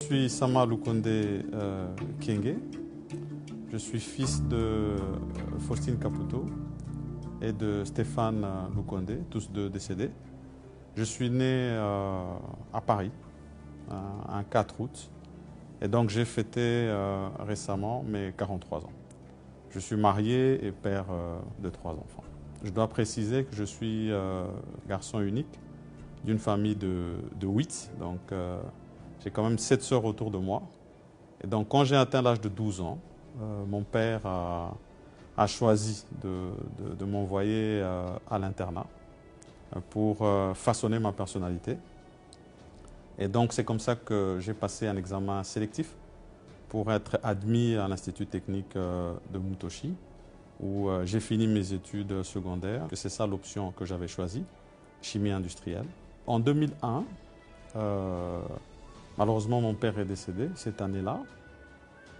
suis Sama Lukonde Kienge. Je suis fils de Faustine Caputo et de Stéphane Lukonde, tous deux décédés. Je suis né à Paris, un 4 août, et donc j'ai fêté récemment mes 43 ans. Je suis marié et père de 3 enfants. Je dois préciser que je suis garçon unique d'une famille de 8, donc j'ai quand même 7 sœurs autour de moi. Et donc quand j'ai atteint l'âge de 12 ans, mon père a choisi de m'envoyer à l'internat pour façonner ma personnalité. Et donc c'est comme ça que j'ai passé un examen sélectif pour être admis à l'Institut technique de Mutoshi, où j'ai fini mes études secondaires. C'est ça l'option que j'avais choisie, chimie industrielle. En 2001, malheureusement mon père est décédé cette année-là,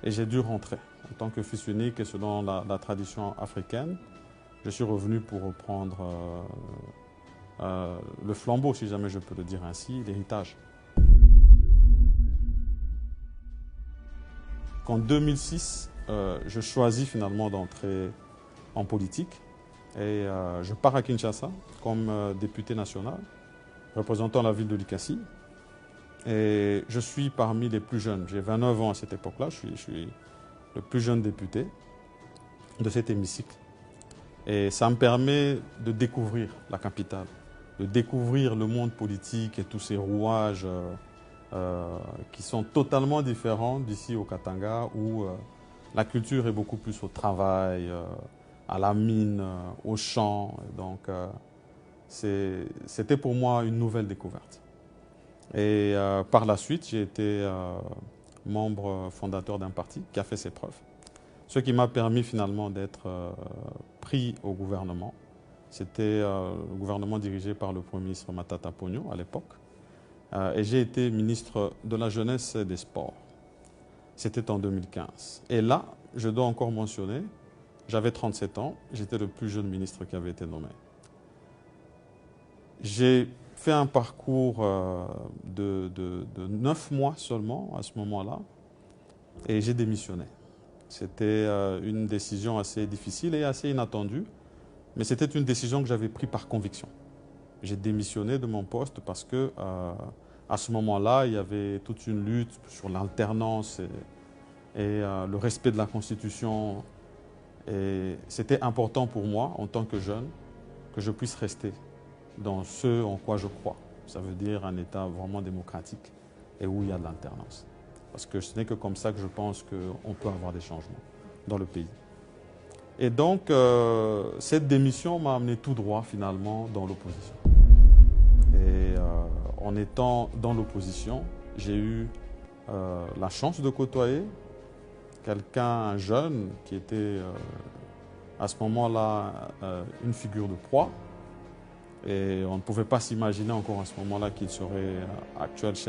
et j'ai dû rentrer. En tant que fils unique et selon la tradition africaine, je suis revenu pour reprendre le flambeau, si jamais je peux le dire ainsi, l'héritage. En 2006, je choisis finalement d'entrer en politique et je pars à Kinshasa comme député national, représentant la ville de Likasi. Et je suis parmi les plus jeunes. J'ai 29 ans à cette époque-là. Je suis le plus jeune député de cet hémicycle. Et ça me permet de découvrir la capitale, de découvrir le monde politique et tous ces rouages qui sont totalement différents d'ici au Katanga, où la culture est beaucoup plus au travail, à la mine, au champ. Donc c'était pour moi une nouvelle découverte. Et par la suite, j'ai été membre fondateur d'un parti qui a fait ses preuves. Ce qui m'a permis finalement d'être pris au gouvernement. C'était le gouvernement dirigé par le Premier ministre Matata Ponyo à l'époque. Et j'ai été ministre de la Jeunesse et des Sports. C'était en 2015. Et là, je dois encore mentionner, j'avais 37 ans, j'étais le plus jeune ministre qui avait été nommé. J'ai fait un parcours de 9 mois seulement à ce moment-là et j'ai démissionné. C'était une décision assez difficile et assez inattendue, mais c'était une décision que j'avais prise par conviction. J'ai démissionné de mon poste parce que à ce moment-là, il y avait toute une lutte sur l'alternance et le respect de la Constitution. Et c'était important pour moi, en tant que jeune, que je puisse rester dans ce en quoi je crois. Ça veut dire un État vraiment démocratique et où il y a de l'alternance. Parce que ce n'est que comme ça que je pense qu'on peut avoir des changements dans le pays. Et donc, cette démission m'a amené tout droit finalement dans l'opposition. Et en étant dans l'opposition, j'ai eu la chance de côtoyer un jeune qui était à ce moment-là une figure de proie. Et on ne pouvait pas s'imaginer encore à ce moment-là qu'il serait actuel chef